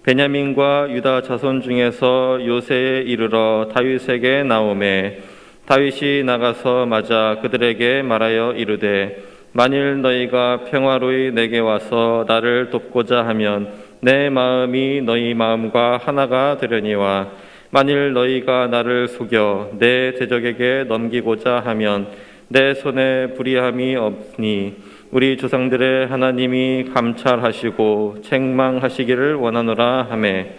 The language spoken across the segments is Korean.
베냐민과 유다 자손 중에서 요새에 이르러 다윗에게 나오매 다윗이 나가서 맞아 그들에게 말하여 이르되 만일 너희가 평화로이 내게 와서 나를 돕고자 하면 내 마음이 너희 마음과 하나가 되려니와 만일 너희가 나를 속여 내 대적에게 넘기고자 하면 내 손에 불의함이 없니 우리 조상들의 하나님이 감찰하시고 책망하시기를 원하노라 하매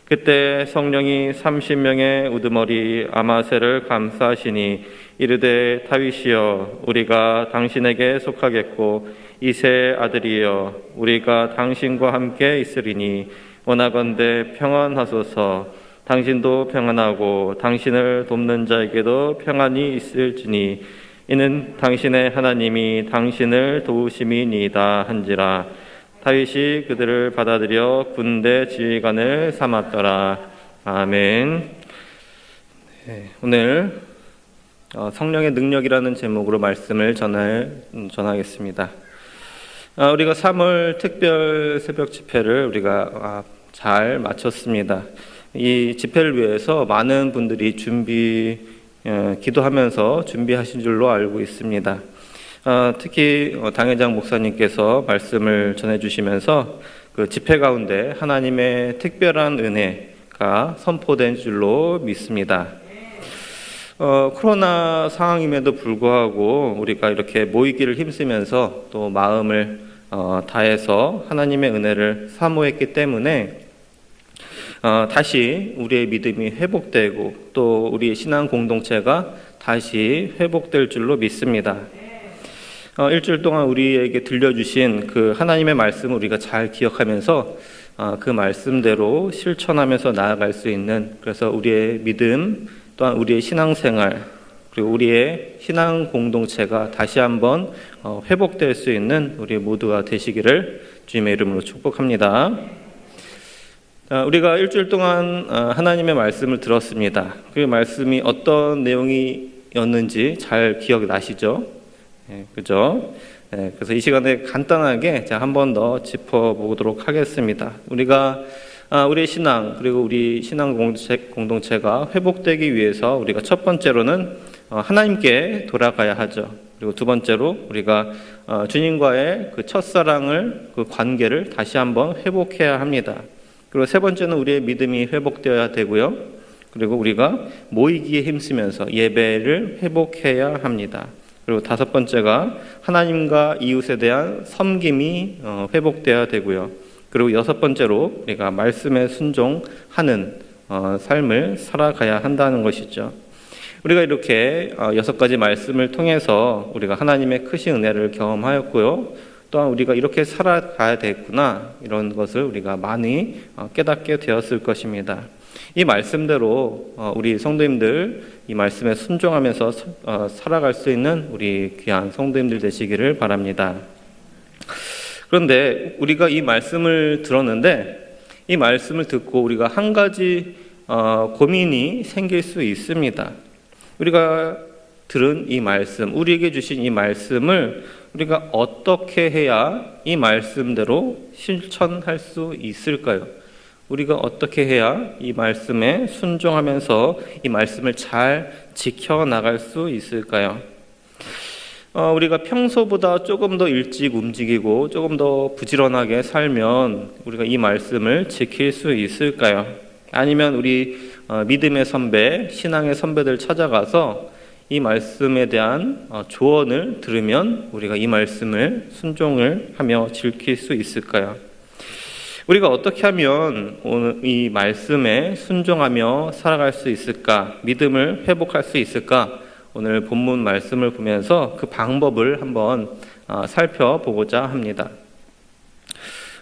그때 성령이 30명의 우두머리 아마새를 감싸시니 이르되 다윗이여 우리가 당신에게 속하겠고 이새의 아들이여 우리가 당신과 함께 있으리니 원하건대 평안하소서 당신도 평안하고 당신을 돕는 자에게도 평안이 있을지니 이는 당신의 하나님이 당신을 도우심이니이다 한지라. 다윗이 그들을 받아들여 군대 지휘관을 삼았더라. 아멘. 오늘 성령의 능력이라는 제목으로 말씀을 전하겠습니다. 우리가 3월 특별 새벽 집회를 우리가 잘 마쳤습니다. 이 집회를 위해서 많은 분들이 기도하면서 준비하신 줄로 알고 있습니다. 특히 당회장 목사님께서 말씀을 전해주시면서 그 집회 가운데 하나님의 특별한 은혜가 선포된 줄로 믿습니다. 코로나 상황임에도 불구하고 우리가 이렇게 모이기를 힘쓰면서 또 마음을 다해서 하나님의 은혜를 사모했기 때문에 다시 우리의 믿음이 회복되고 또 우리의 신앙 공동체가 다시 회복될 줄로 믿습니다. 일주일 동안 우리에게 들려주신 그 하나님의 말씀을 우리가 잘 기억하면서 그 말씀대로 실천하면서 나아갈 수 있는, 그래서 우리의 믿음 또한 우리의 신앙생활 그리고 우리의 신앙 공동체가 다시 한번 회복될 수 있는 우리 모두가 되시기를 주님의 이름으로 축복합니다. 우리가 일주일 동안 하나님의 말씀을 들었습니다. 그 말씀이 어떤 내용이었는지 잘 기억나시죠? 그죠? 그래서 이 시간에 간단하게 한 번 더 짚어보도록 하겠습니다. 우리가 우리의 신앙 그리고 우리 신앙 공동체가 회복되기 위해서 우리가 첫 번째로는 하나님께 돌아가야 하죠. 그리고 두 번째로 우리가 주님과의 그 첫사랑을, 그 관계를 다시 한번 회복해야 합니다. 그리고 세 번째는 우리의 믿음이 회복되어야 되고요. 그리고 우리가 모이기에 힘쓰면서 예배를 회복해야 합니다. 그리고 다섯 번째가 하나님과 이웃에 대한 섬김이 회복되어야 되고요. 그리고 여섯 번째로 우리가 말씀에 순종하는 삶을 살아가야 한다는 것이죠. 우리가 이렇게 여섯 가지 말씀을 통해서 우리가 하나님의 크신 은혜를 경험하였고요. 또한 우리가 이렇게 살아가야 되겠구나, 이런 것을 우리가 많이 깨닫게 되었을 것입니다. 이 말씀대로 우리 성도님들 이 말씀에 순종하면서 살아갈 수 있는 우리 귀한 성도님들 되시기를 바랍니다. 그런데 우리가 이 말씀을 들었는데 이 말씀을 듣고 우리가 한 가지 고민이 생길 수 있습니다. 우리가 들은 이 말씀, 우리에게 주신 이 말씀을 우리가 어떻게 해야 이 말씀대로 실천할 수 있을까요? 우리가 어떻게 해야 이 말씀에 순종하면서 이 말씀을 잘 지켜나갈 수 있을까요? 우리가 평소보다 조금 더 일찍 움직이고 조금 더 부지런하게 살면 우리가 이 말씀을 지킬 수 있을까요? 아니면 우리 믿음의 선배, 신앙의 선배들 찾아가서 이 말씀에 대한 조언을 들으면 우리가 이 말씀을 순종을 하며 지킬 수 있을까요? 우리가 어떻게 하면 오늘 이 말씀에 순종하며 살아갈 수 있을까? 믿음을 회복할 수 있을까? 오늘 본문 말씀을 보면서 그 방법을 한번 살펴보고자 합니다.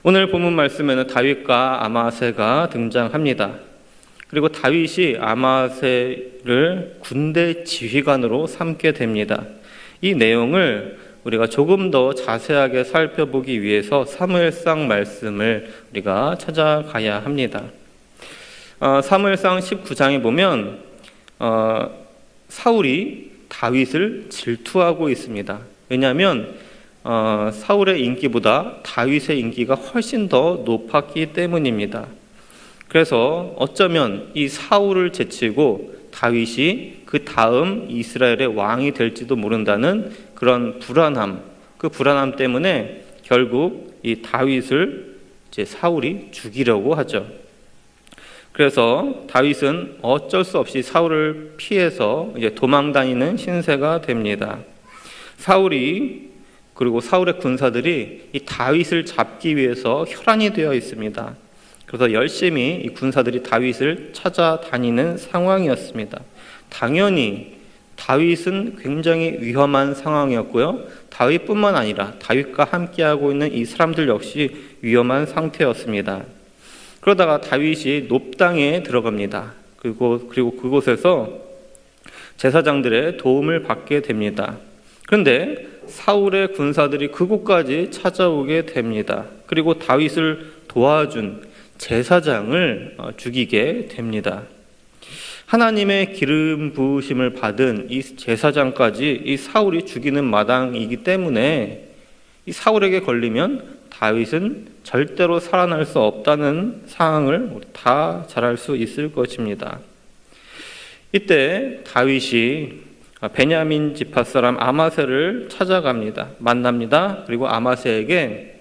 오늘 본문 말씀에는 다윗과 아마새가 등장합니다. 그리고 다윗이 아마새를 군대 지휘관으로 삼게 됩니다. 이 내용을 우리가 조금 더 자세하게 살펴보기 위해서 사무엘상 말씀을 우리가 찾아가야 합니다. 사무엘상 19장에 보면 사울이 다윗을 질투하고 있습니다. 왜냐하면 사울의 인기보다 다윗의 인기가 훨씬 더 높았기 때문입니다. 그래서 어쩌면 이 사울을 제치고 다윗이 그 다음 이스라엘의 왕이 될지도 모른다는 그런 불안함, 그 불안함 때문에 결국 이 다윗을 이제 사울이 죽이려고 하죠. 그래서 다윗은 어쩔 수 없이 사울을 피해서 이제 도망 다니는 신세가 됩니다. 그리고 사울의 군사들이 이 다윗을 잡기 위해서 혈안이 되어 있습니다. 그래서 열심히 이 군사들이 다윗을 찾아다니는 상황이었습니다. 당연히 다윗은 굉장히 위험한 상황이었고요. 다윗뿐만 아니라 다윗과 함께하고 있는 이 사람들 역시 위험한 상태였습니다. 그러다가 다윗이 놉당에 들어갑니다. 그리고 그곳에서 제사장들의 도움을 받게 됩니다. 그런데 사울의 군사들이 그곳까지 찾아오게 됩니다. 그리고 다윗을 도와준 제사장을 죽이게 됩니다. 하나님의 기름 부으심을 받은 이 제사장까지 이 사울이 죽이는 마당이기 때문에 이 사울에게 걸리면 다윗은 절대로 살아날 수 없다는 상황을 우리 다 잘 알 수 있을 것입니다. 이때 다윗이 베냐민 지파 사람 아마세를 찾아갑니다. 만납니다. 그리고 아마세에게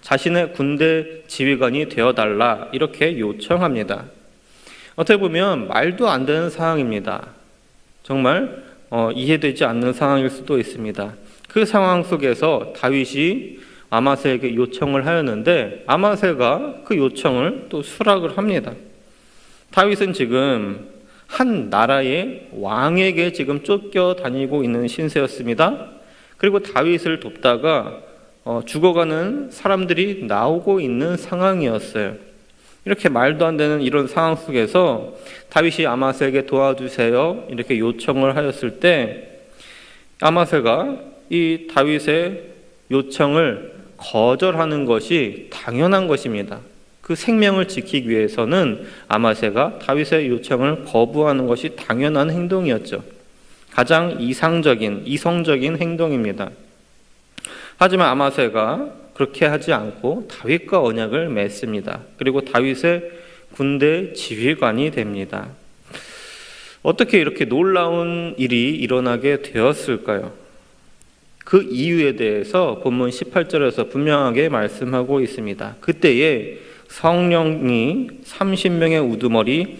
자신의 군대 지휘관이 되어달라 이렇게 요청합니다. 어떻게 보면 말도 안 되는 상황입니다. 정말 이해되지 않는 상황일 수도 있습니다. 그 상황 속에서 다윗이 아마세에게 요청을 하였는데 아마세가 그 요청을 또 수락을 합니다. 다윗은 지금 한 나라의 왕에게 지금 쫓겨다니고 있는 신세였습니다. 그리고 다윗을 돕다가 죽어가는 사람들이 나오고 있는 상황이었어요. 이렇게 말도 안 되는 이런 상황 속에서 다윗이 아마세에게 도와주세요 이렇게 요청을 하였을 때 아마세가 이 다윗의 요청을 거절하는 것이 당연한 것입니다. 그 생명을 지키기 위해서는 아마세가 다윗의 요청을 거부하는 것이 당연한 행동이었죠. 가장 이성적인 행동입니다. 하지만 아마세가 그렇게 하지 않고 다윗과 언약을 맺습니다. 그리고 다윗의 군대 지휘관이 됩니다. 어떻게 이렇게 놀라운 일이 일어나게 되었을까요? 그 이유에 대해서 본문 18절에서 분명하게 말씀하고 있습니다. 그때에 성령이 30명의 우두머리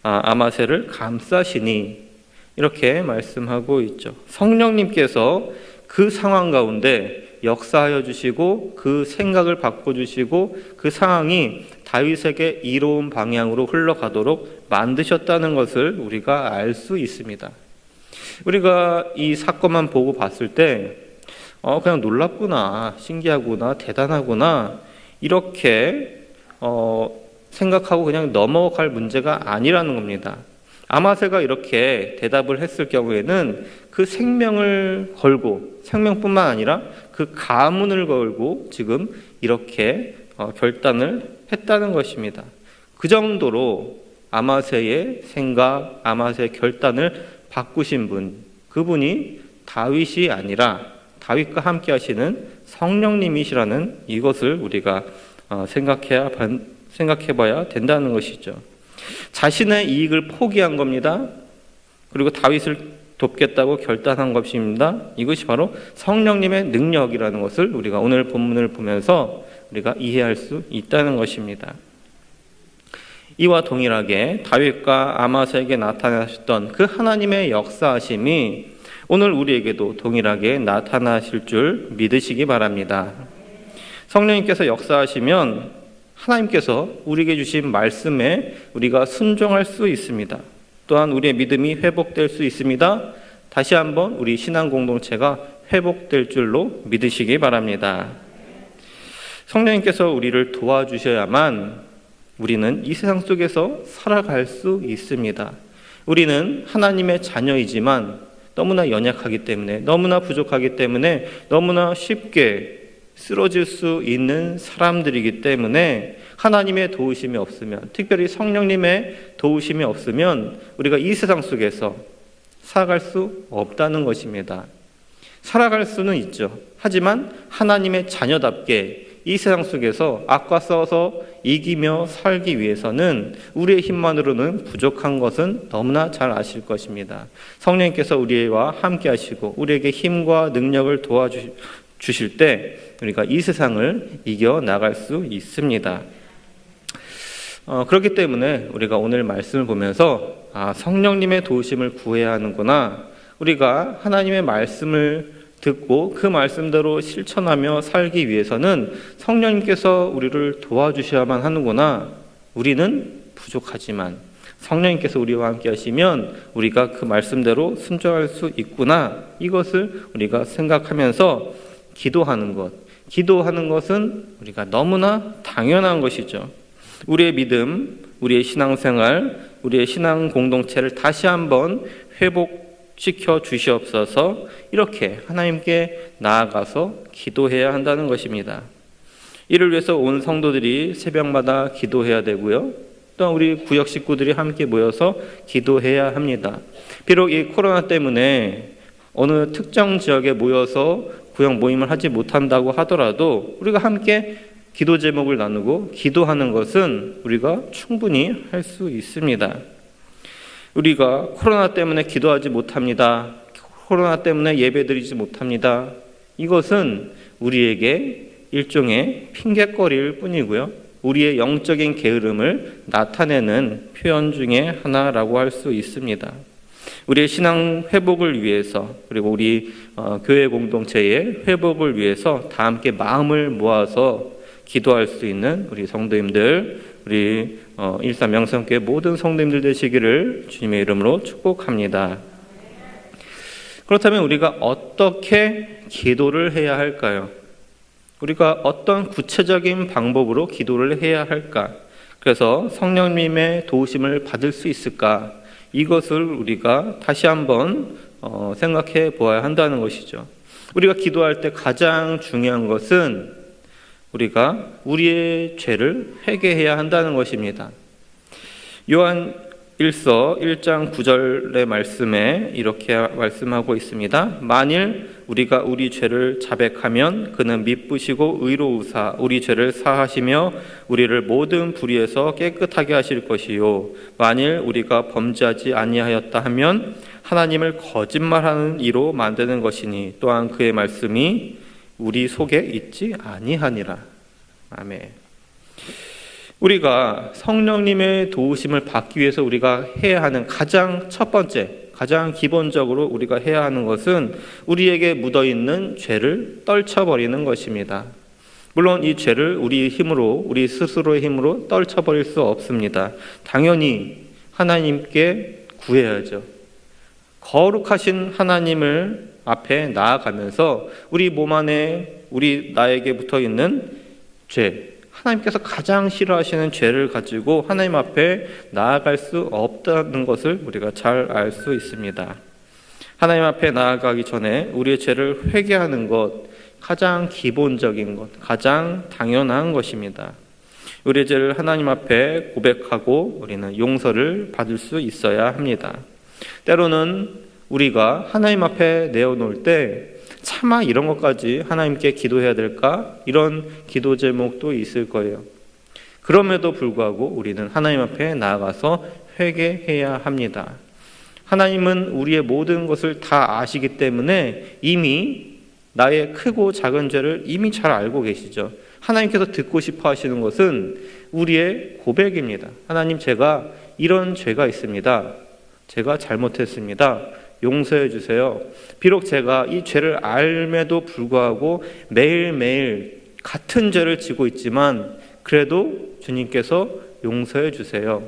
아마세를 감싸시니 이렇게 말씀하고 있죠. 성령님께서 그 상황 가운데 역사하여 주시고 그 생각을 바꿔주시고 그 상황이 다윗에게 이로운 방향으로 흘러가도록 만드셨다는 것을 우리가 알 수 있습니다. 우리가 이 사건만 보고 봤을 때 그냥 놀랍구나, 신기하구나, 대단하구나 이렇게 생각하고 그냥 넘어갈 문제가 아니라는 겁니다. 아마세가 이렇게 대답을 했을 경우에는 그 생명을 걸고 생명뿐만 아니라 그 가문을 걸고 지금 이렇게 결단을 했다는 것입니다. 그 정도로 아마세의 생각, 아마세의 결단을 바꾸신 분, 그분이 다윗이 아니라 다윗과 함께 하시는 성령님이시라는 이것을 우리가 생각해 봐야 된다는 것이죠. 자신의 이익을 포기한 겁니다. 그리고 다윗을 돕겠다고 결단한 것입니다. 이것이 바로 성령님의 능력이라는 것을 우리가 오늘 본문을 보면서 우리가 이해할 수 있다는 것입니다. 이와 동일하게 다윗과 아마세에게 나타나셨던 그 하나님의 역사하심이 오늘 우리에게도 동일하게 나타나실 줄 믿으시기 바랍니다. 성령님께서 역사하시면 하나님께서 우리에게 주신 말씀에 우리가 순종할 수 있습니다. 또한 우리의 믿음이 회복될 수 있습니다. 다시 한번 우리 신앙 공동체가 회복될 줄로 믿으시기 바랍니다. 성령님께서 우리를 도와주셔야만 우리는 이 세상 속에서 살아갈 수 있습니다. 우리는 하나님의 자녀이지만 너무나 연약하기 때문에, 너무나 부족하기 때문에, 너무나 쉽게 쓰러질 수 있는 사람들이기 때문에 하나님의 도우심이 없으면, 특별히 성령님의 도우심이 없으면 우리가 이 세상 속에서 살아갈 수 없다는 것입니다. 살아갈 수는 있죠. 하지만 하나님의 자녀답게 이 세상 속에서 악과 싸워서 이기며 살기 위해서는 우리의 힘만으로는 부족한 것은 너무나 잘 아실 것입니다. 성령님께서 우리와 함께 하시고 우리에게 힘과 능력을 도와주실 때 우리가 이 세상을 이겨나갈 수 있습니다. 그렇기 때문에 우리가 오늘 말씀을 보면서 성령님의 도우심을 구해야 하는구나, 우리가 하나님의 말씀을 듣고 그 말씀대로 실천하며 살기 위해서는 성령님께서 우리를 도와주셔야만 하는구나, 우리는 부족하지만 성령님께서 우리와 함께 하시면 우리가 그 말씀대로 순종할 수 있구나, 이것을 우리가 생각하면서 기도하는 것은 우리가 너무나 당연한 것이죠. 우리의 믿음, 우리의 신앙생활, 우리의 신앙 공동체를 다시 한번 회복시켜 주시옵소서. 이렇게 하나님께 나아가서 기도해야 한다는 것입니다. 이를 위해서 온 성도들이 새벽마다 기도해야 되고요. 또한 우리 구역 식구들이 함께 모여서 기도해야 합니다. 비록 이 코로나 때문에 어느 특정 지역에 모여서 구역 모임을 하지 못한다고 하더라도 우리가 함께 기도 제목을 나누고 기도하는 것은 우리가 충분히 할 수 있습니다. 우리가 코로나 때문에 기도하지 못합니다, 코로나 때문에 예배드리지 못합니다, 이것은 우리에게 일종의 핑곗거리일 뿐이고요, 우리의 영적인 게으름을 나타내는 표현 중에 하나라고 할 수 있습니다. 우리의 신앙 회복을 위해서, 그리고 우리 교회 공동체의 회복을 위해서 다 함께 마음을 모아서 기도할 수 있는 우리 성도님들, 우리 일산 명성교회 모든 성도님들 되시기를 주님의 이름으로 축복합니다. 그렇다면 우리가 어떻게 기도를 해야 할까요? 우리가 어떤 구체적인 방법으로 기도를 해야 할까? 그래서 성령님의 도우심을 받을 수 있을까? 이것을 우리가 다시 한번 생각해 보아야 한다는 것이죠. 우리가 기도할 때 가장 중요한 것은 우리가 우리의 죄를 회개해야 한다는 것입니다. 요한 1서 1장 9절의 말씀에 이렇게 말씀하고 있습니다. 만일 우리가 우리 죄를 자백하면 그는 미쁘시고 의로우사 우리 죄를 사하시며 우리를 모든 불의에서 깨끗하게 하실 것이요, 만일 우리가 범죄하지 아니하였다 하면 하나님을 거짓말하는 이로 만드는 것이니 또한 그의 말씀이 우리 속에 있지 아니하니라. 아멘. 우리가 성령님의 도우심을 받기 위해서 우리가 해야 하는 가장 첫 번째, 가장 기본적으로 우리가 해야 하는 것은 우리에게 묻어있는 죄를 떨쳐버리는 것입니다. 물론 이 죄를 우리 힘으로, 우리 스스로의 힘으로 떨쳐버릴 수 없습니다. 당연히 하나님께 구해야죠. 거룩하신 하나님을 앞에 나아가면서 우리 몸 안에 나에게 붙어있는 죄, 하나님께서 가장 싫어하시는 죄를 가지고 하나님 앞에 나아갈 수 없다는 것을 우리가 잘 알 수 있습니다. 하나님 앞에 나아가기 전에 우리의 죄를 회개하는 것, 가장 기본적인 것, 가장 당연한 것입니다. 우리의 죄를 하나님 앞에 고백하고 우리는 용서를 받을 수 있어야 합니다. 때로는 우리가 하나님 앞에 내어놓을 때 차마 이런 것까지 하나님께 기도해야 될까? 이런 기도 제목도 있을 거예요. 그럼에도 불구하고 우리는 하나님 앞에 나아가서 회개해야 합니다. 하나님은 우리의 모든 것을 다 아시기 때문에 이미 나의 크고 작은 죄를 이미 잘 알고 계시죠. 하나님께서 듣고 싶어 하시는 것은 우리의 고백입니다. 하나님, 제가 이런 죄가 있습니다. 제가 잘못했습니다. 용서해 주세요. 비록 제가 이 죄를 알매도 불구하고 매일매일 같은 죄를 지고 있지만 그래도 주님께서 용서해 주세요.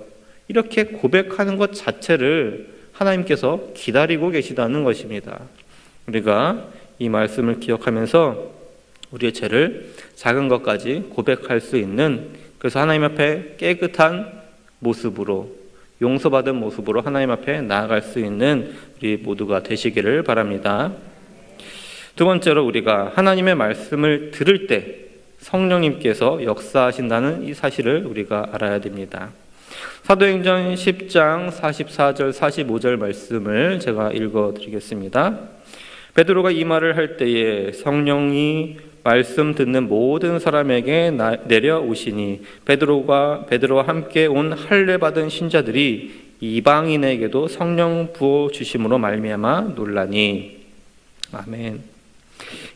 이렇게 고백하는 것 자체를 하나님께서 기다리고 계시다는 것입니다. 우리가 이 말씀을 기억하면서 우리의 죄를 작은 것까지 고백할 수 있는, 그래서 하나님 앞에 깨끗한 모습으로, 용서받은 모습으로 하나님 앞에 나아갈 수 있는 우리 모두가 되시기를 바랍니다. 두 번째로, 우리가 하나님의 말씀을 들을 때 성령님께서 역사하신다는 이 사실을 우리가 알아야 됩니다. 사도행전 10장 44절 45절 말씀을 제가 읽어드리겠습니다. 베드로가 이 말을 할 때에 성령이 말씀 듣는 모든 사람에게 내려오시니 베드로와 함께 온 할례 받은 신자들이 이방인에게도 성령 부어 주심으로 말미암아 놀라니. 아멘.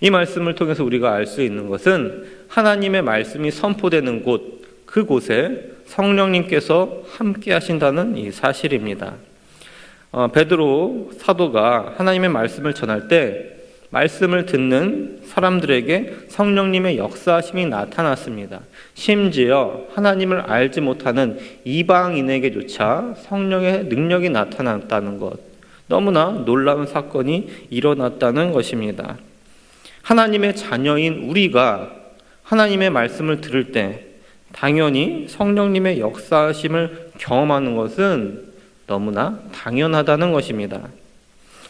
이 말씀을 통해서 우리가 알 수 있는 것은 하나님의 말씀이 선포되는 곳, 그곳에 성령님께서 함께 하신다는 이 사실입니다. 베드로 사도가 하나님의 말씀을 전할 때 말씀을 듣는 사람들에게 성령님의 역사하심이 나타났습니다. 심지어 하나님을 알지 못하는 이방인에게조차 성령의 능력이 나타났다는 것, 너무나 놀라운 사건이 일어났다는 것입니다. 하나님의 자녀인 우리가 하나님의 말씀을 들을 때 당연히 성령님의 역사하심을 경험하는 것은 너무나 당연하다는 것입니다.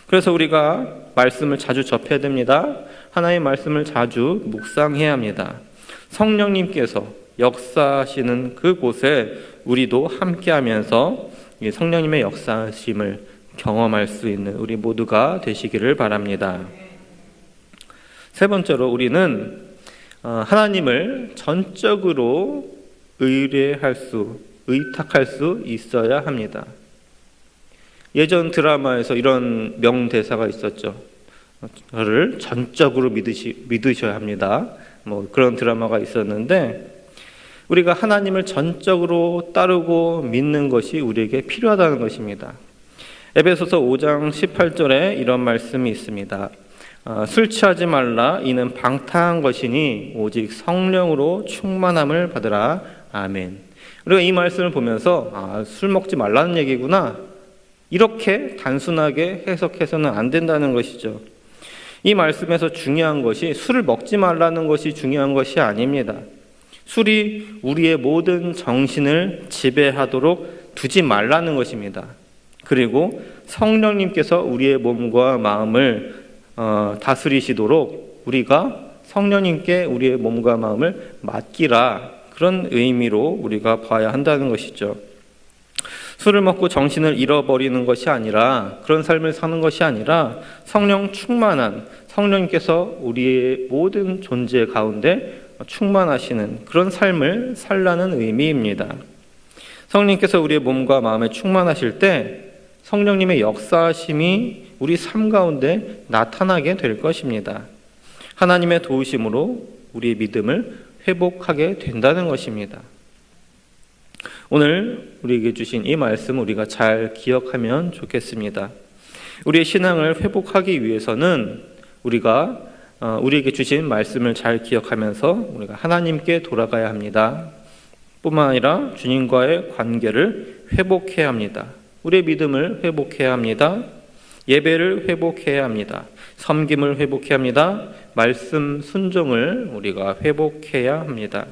그래서 우리가 말씀을 자주 접해야 됩니다. 하나님의 말씀을 자주 묵상해야 합니다. 성령님께서 역사하시는 그곳에 우리도 함께하면서 성령님의 역사하심을 경험할 수 있는 우리 모두가 되시기를 바랍니다. 세 번째로 우리는 하나님을 전적으로 의탁할 수 있어야 합니다. 예전 드라마에서 이런 명대사가 있었죠. 저를 전적으로 믿으셔야 합니다. 그런 드라마가 있었는데 우리가 하나님을 전적으로 따르고 믿는 것이 우리에게 필요하다는 것입니다. 에베소서 5장 18절에 이런 말씀이 있습니다. 술 취하지 말라. 이는 방탕한 것이니 오직 성령으로 충만함을 받으라. 아멘. 우리가 이 말씀을 보면서 술 먹지 말라는 얘기구나, 이렇게 단순하게 해석해서는 안 된다는 것이죠. 이 말씀에서 중요한 것이 술을 먹지 말라는 것이 중요한 것이 아닙니다. 술이 우리의 모든 정신을 지배하도록 두지 말라는 것입니다. 그리고 성령님께서 우리의 몸과 마음을 다스리시도록 우리가 성령님께 우리의 몸과 마음을 맡기라, 그런 의미로 우리가 봐야 한다는 것이죠. 술을 먹고 정신을 잃어버리는 것이 아니라, 그런 삶을 사는 것이 아니라 성령 충만한, 성령님께서 우리의 모든 존재 가운데 충만하시는 그런 삶을 살라는 의미입니다. 성령님께서 우리의 몸과 마음에 충만하실 때 성령님의 역사하심이 우리 삶 가운데 나타나게 될 것입니다. 하나님의 도우심으로 우리의 믿음을 회복하게 된다는 것입니다. 오늘 우리에게 주신 이 말씀 우리가 잘 기억하면 좋겠습니다. 우리의 신앙을 회복하기 위해서는 우리가 우리에게 주신 말씀을 잘 기억하면서 우리가 하나님께 돌아가야 합니다. 뿐만 아니라 주님과의 관계를 회복해야 합니다. 우리의 믿음을 회복해야 합니다. 예배를 회복해야 합니다. 섬김을 회복해야 합니다. 말씀 순종을 우리가 회복해야 합니다.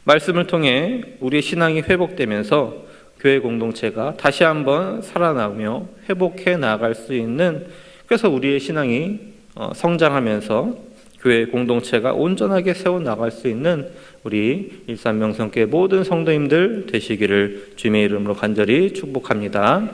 말씀을 통해 우리의 신앙이 회복되면서 교회 공동체가 다시 한번 살아나며 회복해 나갈 수 있는, 그래서 우리의 신앙이 성장하면서 교회 공동체가 온전하게 세워나갈 수 있는 우리 일산명성교회 모든 성도님들 되시기를 주님의 이름으로 간절히 축복합니다.